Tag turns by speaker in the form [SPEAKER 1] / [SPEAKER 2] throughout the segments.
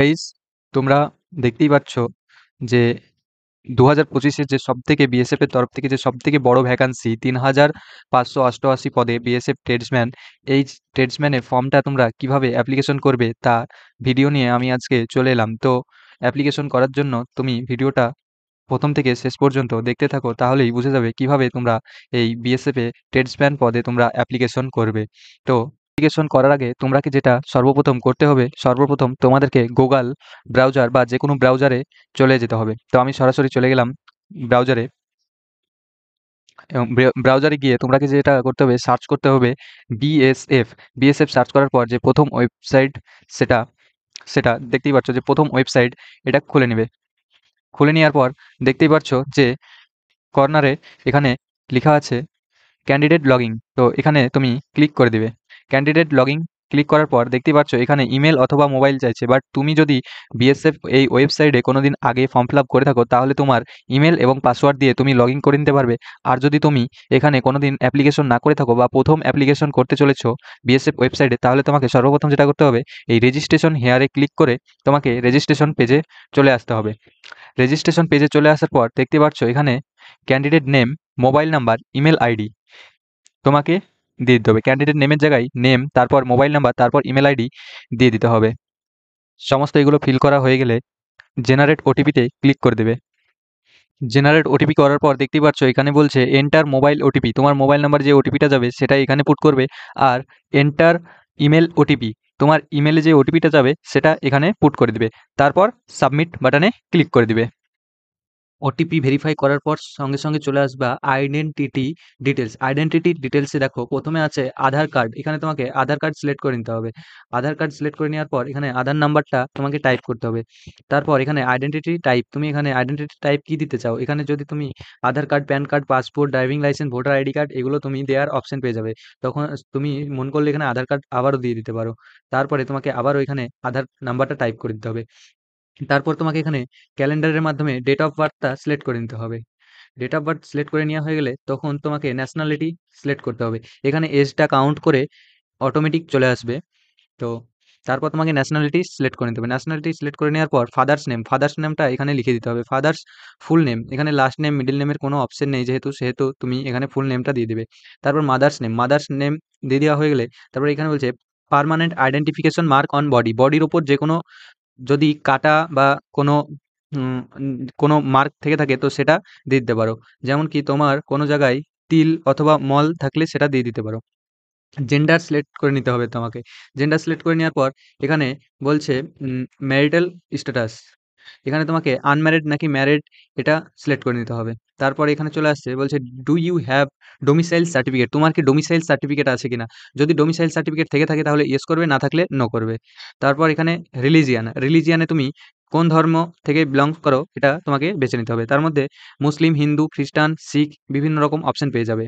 [SPEAKER 1] Guys, তোমরা দেখতেই পাচ্ছ যে 2025-এর যে সবথেকে বিএসএফ এর তরফ থেকে যে সবথেকে বড় ভ্যাকান্সি 3588 পদে বিএসএফ ট্রেডসম্যান, এই ট্রেডসম্যানের ফর্মটা তোমরা কিভাবে অ্যাপ্লিকেশন করবে তা ভিডিও নিয়ে আমি আজকে চলে এলাম। তো অ্যাপ্লিকেশন করার জন্য তুমি ভিডিওটা প্রথম থেকে শেষ পর্যন্ত দেখতে থাকো, তাহলেই বুঝে যাবে কিভাবে তোমরা এই বিএসএফ এ ট্রেডসম্যান পদে তোমরা অ্যাপ্লিকেশন করবে। তো অ্যাপ্লিকেশন করার আগে তোমরাকে যেটা সর্বপ্রথম করতে হবে, সর্বপ্রথম তোমাদেরকে গুগল ব্রাউজার বা যে কোনো ব্রাউজারে চলে যেতে হবে। তো আমি সরাসরি চলে গেলাম ব্রাউজারে, এবং ব্রাউজারে গিয়ে তোমরাকে যেটা করতে হবে, সার্চ করতে হবে বিএসএফ। বিএসএফ সার্চ করার পর যে প্রথম ওয়েবসাইট, সেটা সেটা দেখতেই পাচ্ছ যে প্রথম ওয়েবসাইট, এটা খুলে নেবে। খুলে নেওয়ার পর দেখতেই পাচ্ছ যে কর্নারে এখানে লেখা আছে ক্যান্ডিডেট লগইন। তো এখানে তুমি ক্লিক করে দিবে। ক্যান্ডিডেট লগইন ক্লিক করার পর দেখতেই পাচ্ছ এখানে ইমেল অথবা মোবাইল চাইছে, বাট তুমি যদি বিএসএফ এই ওয়েবসাইটে কোনোদিন আগে ফর্ম ফিল আপ করে থাকো, তাহলে তোমার ইমেল এবং পাসওয়ার্ড দিয়ে তুমি লগ ইন করে নিতে পারবে। আর যদি তুমি এখানে কোনোদিন অ্যাপ্লিকেশন না করে থাকো বা প্রথম অ্যাপ্লিকেশন করতে চলেছো বিএসএফ ওয়েবসাইটে, তাহলে তোমাকে সর্বপ্রথম যেটা করতে হবে, এই রেজিস্ট্রেশন হেয়ারে ক্লিক করে তোমাকে রেজিস্ট্রেশন পেজে চলে আসতে হবে। রেজিস্ট্রেশন পেজে চলে আসার পর দেখতে পাচ্ছ এখানে candidate name, mobile number, email ID তোমাকে দিয়ে দিতে হবে। ক্যান্ডিডেট নেমের জায়গায় নেম, তারপর মোবাইল নাম্বার, তারপর ইমেল আইডি দিয়ে দিতে হবে। সমস্ত এগুলো ফিল করা হয়ে গেলে জেনারেট ওটিপিতে ক্লিক করে দেবে। জেনারেট ওটিপি করার পর দেখতেই পাচ্ছ এখানে বলছে এন্টার মোবাইল ওটিপি। তোমার মোবাইল নাম্বার যে ওটিপিটা যাবে সেটা এখানে পুট করবে। আর এন্টার ইমেল ওটিপি, তোমার ইমেলে যে ওটিপিটা যাবে সেটা এখানে পুট করে দিবে। তারপর সাবমিট বাটনে ক্লিক করে দিবে। ওটিপি ভেরিফাই করার পর সঙ্গে সঙ্গে চলে আসবে আইডেন্টিটি ডিটেলস। আইডেন্টিটি ডিটেলসে দেখো প্রথমে আছে আধার কার্ড। এখানে তোমাকে আধার কার্ড সিলেক্ট করে নিতে হবে। আধার কার্ড সিলেক্ট করে নেওয়ার পর এখানে আধার নাম্বারটা তোমাকে টাইপ করতে হবে। তারপর এখানে আইডেন্টিটি টাইপ, তুমি এখানে আইডেন্টিটি টাইপ কি দিতে চাও, এখানে যদি তুমি Aadhaar card, PAN card, passport, driving licence, voter ID card, এগুলো তুমি দেওয়ার অপশন পেয়ে যাবে। তখন তুমি মন করলে এখানে আধার কার্ড আবারও দিয়ে দিতে পারো। তারপরে তোমাকে আবারও এখানে আধার নাম্বারটা টাইপ করে দিতে হবে। তারপর তোমাকে এখানে ক্যালেন্ডারের মাধ্যমে ডেট অফ বার্থটা সিলেক্ট করে নিতে হবে। ডেট অফ বার্থ সিলেক্ট করে নেওয়া হয়ে গেলে তখন তোমাকে ন্যাশনালিটি সিলেক্ট করতে হবে। এখানে এজটা কাউন্ট করে অটোমেটিক চলে আসবে। তো তারপর তোমাকে ন্যাশনালিটি সিলেক্ট করে নিতে হবে। ন্যাশনালিটি সিলেক্ট করে নেওয়ার পর ফাদার্স নেম, ফাদার্স নেমটা এখানে লিখে দিতে হবে। ফাদার্স ফুল নেম, এখানে লাস্ট নেম মিডল নেমের কোনো অপশন নেই, সেহেতু তুমি এখানে ফুল নেমটা দিয়ে দিবে। তারপর মাদার্স নেম, মাদার্স নেম দিয়ে দেওয়া হয়ে গেলে তারপর এখানে বলছে permanent identification mark on body. বডির ওপর যে কোনো যদি কাটা বা কোনো উম, উম, কোনো মার্ক থেকে থাকে তো সেটা দিয়ে দিতে পারো। যেমন কি তোমার কোনো জায়গায় তিল অথবা মল থাকলে সেটা দিয়ে দিতে পারো। জেন্ডার সিলেক্ট করে নিতে হবে তোমাকে। জেন্ডার সিলেক্ট করে নেওয়ার পর এখানে বলছে ম্যারিটাল স্ট্যাটাস, এখানে তোমাকে আনম্যারিড নাকি ম্যারিড এটা সিলেক্ট করে নিতে হবে। তারপর এখানে চলে আসছে বলছে do you have domicile certificate, তোমার কি ডোমিসাইল সার্টিফিকেট আছে কিনা। যদি ডোমিসাইল সার্টিফিকেট থেকে থাকে তাহলে ইয়েস করবে, না থাকলে নো করবে। তারপর এখানে রিলিজিয়ান, রিলিজিয়ানে তুমি কোন ধর্ম থেকে বিলং করো এটা তোমাকে বেছে নিতে হবে। তার মধ্যে মুসলিম, হিন্দু, খ্রিস্টান, শিখ বিভিন্ন রকম অপশন পেয়ে যাবে।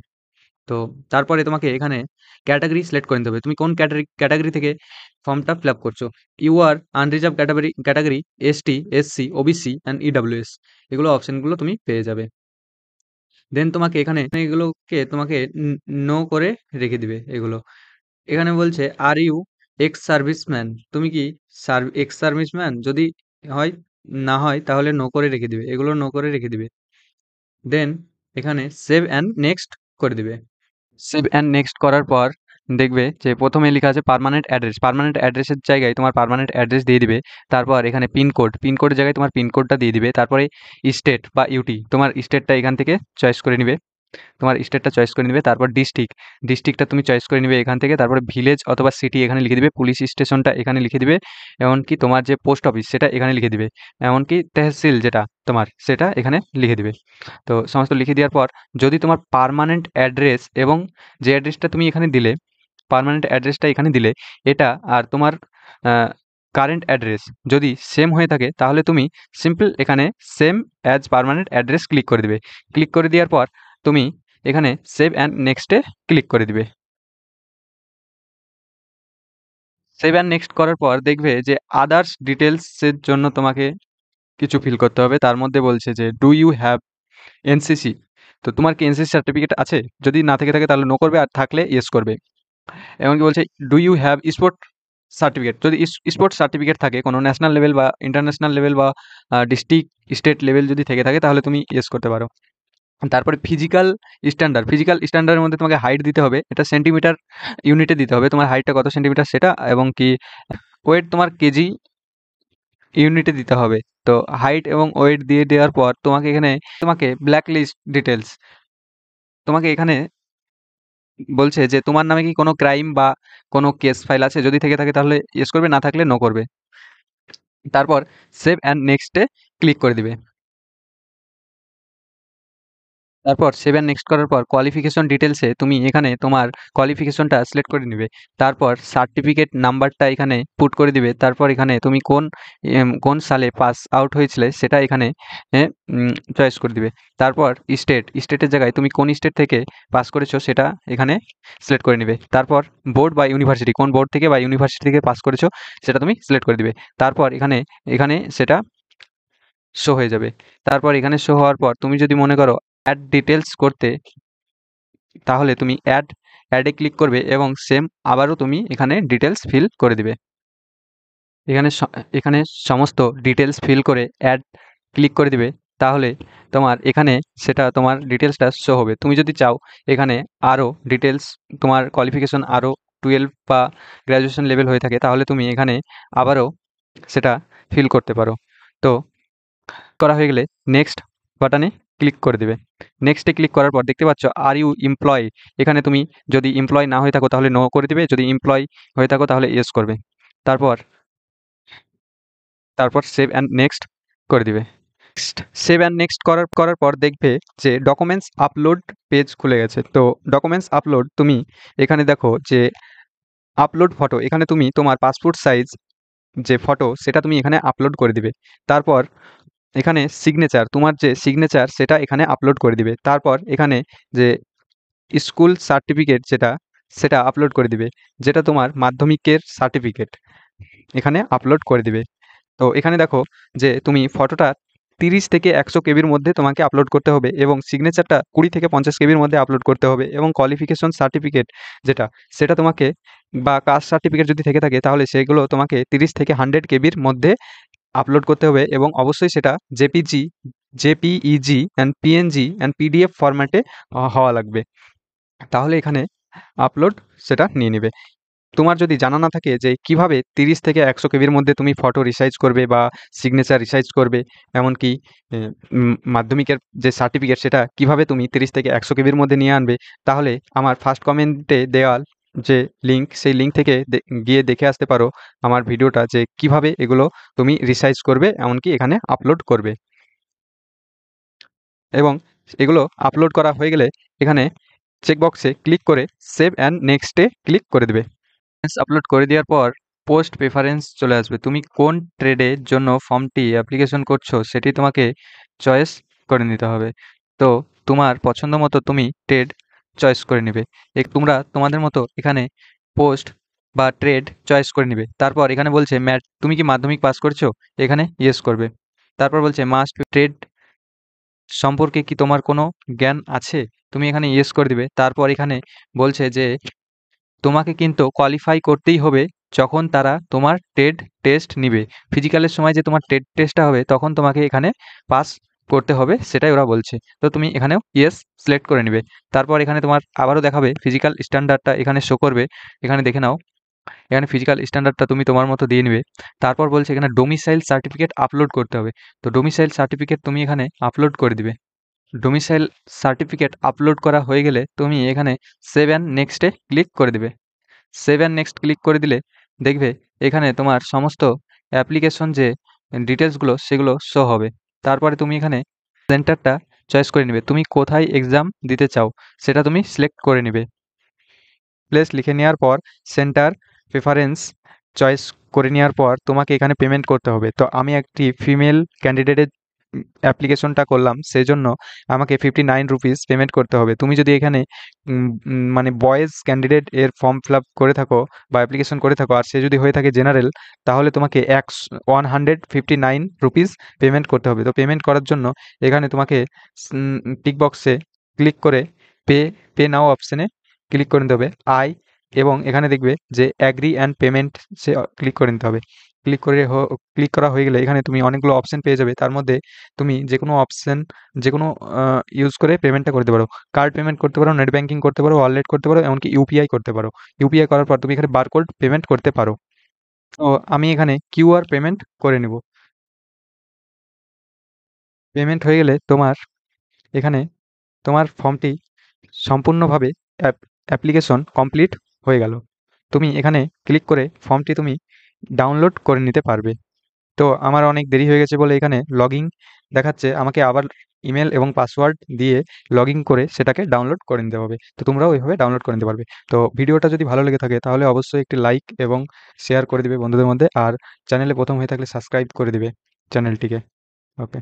[SPEAKER 1] তো তারপরে তোমাকে এখানে ক্যাটাগরি সিলেক্ট করে নিতে হবে, তুমি কোন ক্যাটাগরি থেকে ফর্মটা ফিল আপ করছো। You are unreserved category, ST, SC, OBC and EWS, এগুলো অপশনগুলো তুমি পেয়ে যাবে। দেন তোমাকে এখানে এগুলোকে তোমাকে নো করে রেখে দিবে এগুলো। এখানে বলছে আর ইউ এক্স সার্ভিসম্যান, তুমি কি এক্স সার্ভিসম্যান, যদি হয়, না হয় তাহলে নো করে রেখে দিবে, এগুলো নো করে রেখে দিবে। দেন এখানে সেভ অ্যান্ড নেক্সট করে দিবে। সেভ অ্যান্ড নেক্সট করার পর দেখবে যে প্রথমে লেখা আছে পার্মানেন্ট অ্যাড্রেস। পার্মানেন্ট অ্যাড্রেসের জায়গায় তোমার পার্মানেন্ট অ্যাড্রেস দিয়ে দিবে। তারপর এখানে পিনকোড, পিনকোডের জায়গায় তোমার পিনকোডটা দিয়ে দিবে। তারপরে স্টেট বা ইউটি, তোমার স্টেটটা এখান থেকে চয়েস করে নিবে। তোমার স্টেটটা চয়েস করে নিবে। তারপর ডিস্ট্রিক্ট, ডিস্ট্রিক্টটা তুমি চয়েস করে নিবে এখান থেকে। তারপরে ভিলেজ অথবা সিটি এখানে লিখে দিবে। পুলিশ স্টেশনটা এখানে লিখে দিবে। এমনকি তোমার যে পোস্ট অফিস সেটা এখানে লিখে দিবে। এমনকি তেহসিল যেটা তোমার সেটা এখানে লিখে দিবে। তো সমস্ত লিখে দেওয়ার পর যদি তোমার পার্মানেন্ট অ্যাড্রেস এবং যে অ্যাড্রেসটা তুমি এখানে দিলে, পার্মানেন্ট অ্যাড্রেসটা এখানে দিলে, এটা আর তোমার কারেন্ট অ্যাড্রেস যদি সেম হয়ে থাকে তাহলে তুমি সিম্পল এখানে same as permanent address click করে দিবে। ক্লিক করে দেওয়ার পর তুমি এখানে সেভ অ্যান্ড নেক্সটে ক্লিক করে দিবে। সেভ অ্যান্ড নেক্সট করার পর দেখবে যে আদার্স ডিটেলসের জন্য তোমাকে কিছু ফিল করতে হবে। তার মধ্যে বলছে যে ডু ইউ হ্যাভ এনসিসি, তো তোমার কি এনসিসি সার্টিফিকেট আছে, যদি না থেকে থাকে তাহলে নো করবে, আর থাকলে ইয়েস করবে। এমনকি বলছে do you have sport certificate, যদি স্পোর্টস সার্টিফিকেট থাকে কোনো ন্যাশনাল লেভেল বা ইন্টারন্যাশনাল লেভেল বা ডিস্ট্রিক্ট স্টেট লেভেল যদি থেকে থাকে তাহলে তুমি ইয়েস করতে পারো। তারপরে ফিজিক্যাল স্ট্যান্ডার্ডের মধ্যে তোমাকে হাইট দিতে হবে, এটা সেন্টিমিটার ইউনিটে দিতে হবে, তোমার হাইটটা কত সেন্টিমিটার সেটা, এবং কি ওয়েট তোমার কেজি ইউনিটে দিতে হবে। তো হাইট এবং ওয়েট দিয়ে দেওয়ার পর তোমাকে ব্ল্যাক লিস্ট ডিটেলস, তোমাকে এখানে বলছে যে তোমার নামে কি কোনো ক্রাইম বা কোনো কেস ফাইল আছে, যদি থেকে থাকে তাহলে ইয়েস করবে, না থাকলে নো করবে। তারপর সেভ অ্যান্ড নেক্সটে ক্লিক করে দিবে। তারপর সেভ অ্যান্ড নেক্সট করার পর কোয়ালিফিকেশন ডিটেলসে তুমি এখানে তোমার কোয়ালিফিকেশনটা সিলেক্ট করে নিবে। তারপর সার্টিফিকেট নাম্বারটা এখানে পুট করে দিবে। তারপর এখানে তুমি কোন সালে পাস আউট হয়েছিলে সেটা এখানে চয়েস করে দিবে। তারপর স্টেটের জায়গায় তুমি কোন স্টেট থেকে পাস করেছো সেটা এখানে সিলেক্ট করে নিবে। তারপর বোর্ড বা ইউনিভার্সিটি, কোন বোর্ড থেকে বা ইউনিভার্সিটি থেকে পাস করেছো সেটা তুমি সিলেক্ট করে দিবে। তারপর এখানে এখানে সেটা শো হয়ে যাবে। তারপর এখানে শো হওয়ার পর তুমি যদি মনে করো অ্যাড ডিটেলস করতে, তাহলে তুমি অ্যাডে ক্লিক করবে এবং সেম আবারও তুমি এখানে ডিটেলস ফিল করে দিবে। এখানে সমস্ত ডিটেলস ফিল করে অ্যাড ক্লিক করে দিবে। তাহলে তোমার এখানে সেটা তোমার ডিটেলসটা শো হবে। তুমি যদি চাও এখানে আরও ডিটেলস, তোমার কোয়ালিফিকেশন আরও 12 বা গ্র্যাজুয়েশন লেভেল হয়ে থাকে, তাহলে তুমি এখানে আবারও সেটা ফিল করতে পারো। তো করা হয়ে গেলে নেক্সট বাটনে ক্লিক করে দেবে। নেক্সটে ক্লিক করার পর দেখতে পাচ্ছ আর ইউ এমপ্লয়, এখানে তুমি যদি এমপ্লয় না হয়ে থাকো তাহলে নো করে দিবে, যদি এমপ্লয় হয়ে থাকো তাহলে ইয়েস করবে। তারপর তারপর সেভ অ্যান্ড নেক্সট করে দিবে। সেভ অ্যান্ড নেক্সট করার পর দেখবে যে ডকুমেন্টস আপলোড পেজ খুলে গেছে। তো ডকুমেন্টস আপলোড, তুমি এখানে দেখো যে আপলোড ফটো, এখানে তুমি তোমার পাসপোর্ট সাইজ যে ফটো সেটা তুমি এখানে আপলোড করে দিবে। তারপর এখানে সিগনেচার, তোমার যে সিগনেচার সেটা এখানে আপলোড করে দিবে। তারপর এখানে যে স্কুল সার্টিফিকেট সেটা আপলোড করে দিবে, যেটা তোমার মাধ্যমিকের সার্টিফিকেট এখানে আপলোড করে দিবে। তো এখানে দেখো যে তুমি ফটোটা 30 থেকে 100 কেবির মধ্যে তোমাকে আপলোড করতে হবে এবং সিগনেচারটা 20 থেকে 50 কেবির মধ্যে আপলোড করতে হবে, এবং কোয়ালিফিকেশন সার্টিফিকেট সেটা তোমাকে, বা কাস্ট সার্টিফিকেট যদি থেকে থাকে তাহলে সেগুলো তোমাকে 30 থেকে 100 কেবির মধ্যে আপলোড করতে হবে, এবং অবশ্যই সেটা JPEG and PNG and PDF ফরম্যাটে হওয়া লাগবে। তাহলে এখানে আপলোড সেটা নিয়ে নেবে। তোমার যদি জানা না থাকে যে কিভাবে 30 থেকে 100 কেবির মধ্যে তুমি ফটো রিসাইজ করবে বা সিগনেচার রিসাইজ করবে, এমনকি মাধ্যমিকের যে সার্টিফিকেট সেটা কিভাবে তুমি 30 থেকে 100 কেবির মধ্যে নিয়ে আনবে, তাহলে আমার ফার্স্ট কমেন্টে দেওয়া যে লিঙ্ক, সেই লিঙ্ক থেকে গিয়ে দেখে আসতে পারো আমার ভিডিওটা, যে কিভাবে এগুলো তুমি রিসাইজ করবে এমনকি এখানে আপলোড করবে। এবং এগুলো আপলোড করা হয়ে গেলে এখানে চেকবক্সে ক্লিক করে সেভ অ্যান্ড নেক্সটে ক্লিক করে দেবে। আপলোড করে দেওয়ার পর পোস্ট প্রেফারেন্স চলে আসবে। তুমি কোন ট্রেডের জন্য ফর্মটি অ্যাপ্লিকেশন করছো সেটি তোমাকে চয়েস করে নিতে হবে। তো তোমার পছন্দ মতো তুমি ট্রেড চয়েস করে নিবে। তোমরা তোমাদের মতো এখানে পোস্ট বা ট্রেড চয়েস করে নিবে। তারপর এখানে বলছে তুমি কি মাধ্যমিক পাস করছো, এখানে ইয়েস করবে। তারপর বলছে মাস্ট ট্রেড সম্পর্কে কি তোমার কোনো জ্ঞান আছে, তুমি এখানে ইয়েস করে দিবে। তারপর এখানে বলছে যে তোমাকে কিন্তু কোয়ালিফাই করতেই হবে যখন তারা তোমার টেট টেস্ট নিবে। ফিজিক্যালের সময় যে তোমার টেট টেস্টটা হবে তখন তোমাকে এখানে পাস করতে হবে, সেটাই ওরা বলছে। তো তুমি এখানেও ইয়েস সিলেক্ট করে নিবে। তারপর এখানে তোমার আবারও দেখাবে ফিজিক্যাল স্ট্যান্ডার্ডটা এখানে শো করবে, এখানে দেখে নাও। এখানে ফিজিক্যাল স্ট্যান্ডার্ডটা তুমি তোমার মতো দিয়ে নিবে। তারপর বলছে এখানে ডোমিসাইল সার্টিফিকেট আপলোড করতে হবে। তো ডোমিসাইল সার্টিফিকেট তুমি এখানে আপলোড করে দিবে। ডোমিসাইল সার্টিফিকেট আপলোড করা হয়ে গেলে তুমি এখানে সেভ অ্যান্ড নেক্সটে ক্লিক করে দিবে। সেভ অ্যান্ড নেক্সট ক্লিক করে দিলে দেখবে এখানে তোমার সমস্ত অ্যাপ্লিকেশন যে ডিটেলসগুলো সেগুলো শো হবে। তারপরে তুমি এখানে সেন্টারটা চয়েস করে নেবে, তুমি কোথায় এক্সাম দিতে চাও সেটা তুমি সিলেক্ট করে নেবে। প্লেস লিখে নেওয়ার পর সেন্টার প্রেফারেন্স চয়েস করে নেওয়ার পর তোমাকে এখানে পেমেন্ট করতে হবে। তো আমি একটি ফিমেল ক্যান্ডিডেটের অ্যাপ্লিকেশনটা করলাম, সেই জন্য আমাকে 59 রুপিস পেমেন্ট করতে হবে। তুমি যদি এখানে মানে বয়েজ ক্যান্ডিডেট এর ফর্ম ফিল আপ করে থাকো বা অ্যাপ্লিকেশন করে থাকো, আর সে যদি হয়ে থাকে জেনারেল, তাহলে তোমাকে 159 রুপিস পেমেন্ট করতে হবে। তো পেমেন্ট করার জন্য এখানে তোমাকে টিক বক্সে ক্লিক করে পে পে নাও অপশানে ক্লিক করে নিতে হবে। আই এবং এখানে দেখবে যে agree and payment say click করে নিতে হবে। ক্লিক করা হয়ে গেলে এখানে তুমি অনেকগুলো অপশন পেয়ে যাবে। তার মধ্যে তুমি যেকোনো অপশন যেকোনো ইউজ করে পেমেন্টটা করতে পারো। কার্ড পেমেন্ট করতে পারো, নেট ব্যাংকিং করতে পারো, ওয়ালেট করতে পারো, এমনকি ইউপিআই করতে পারো। ইউপিআই করার পর তুমি এখানে বারকোড পেমেন্ট করতে পারো। তো আমি এখানে কিউআর পেমেন্ট করে নেব। পেমেন্ট হয়ে গেলে এখানে তোমার ফর্মটি সম্পূর্ণভাবে অ্যাপ্লিকেশন কমপ্লিট হয়ে গেল। তুমি এখানে ক্লিক করে ফর্মটি তুমি ডাউনলোড করে নিতে পারবে। তো আমার অনেক দেরি হয়ে গেছে বলে এখানে লগইন দেখাচ্ছে, আমাকে আবার ইমেল এবং পাসওয়ার্ড দিয়ে লগইন করে সেটাকে ডাউনলোড করে নিতে হবে। তো তোমরাও ওইভাবে ডাউনলোড করে নিতে পারবে। তো ভিডিওটা যদি ভালো লেগে থাকে তাহলে অবশ্যই একটি লাইক এবং শেয়ার করে দিবে বন্ধুদের মধ্যে, আর চ্যানেলে প্রথম হয়ে থাকলে সাবস্ক্রাইব করে দিবে চ্যানেলটিকে। ওকে।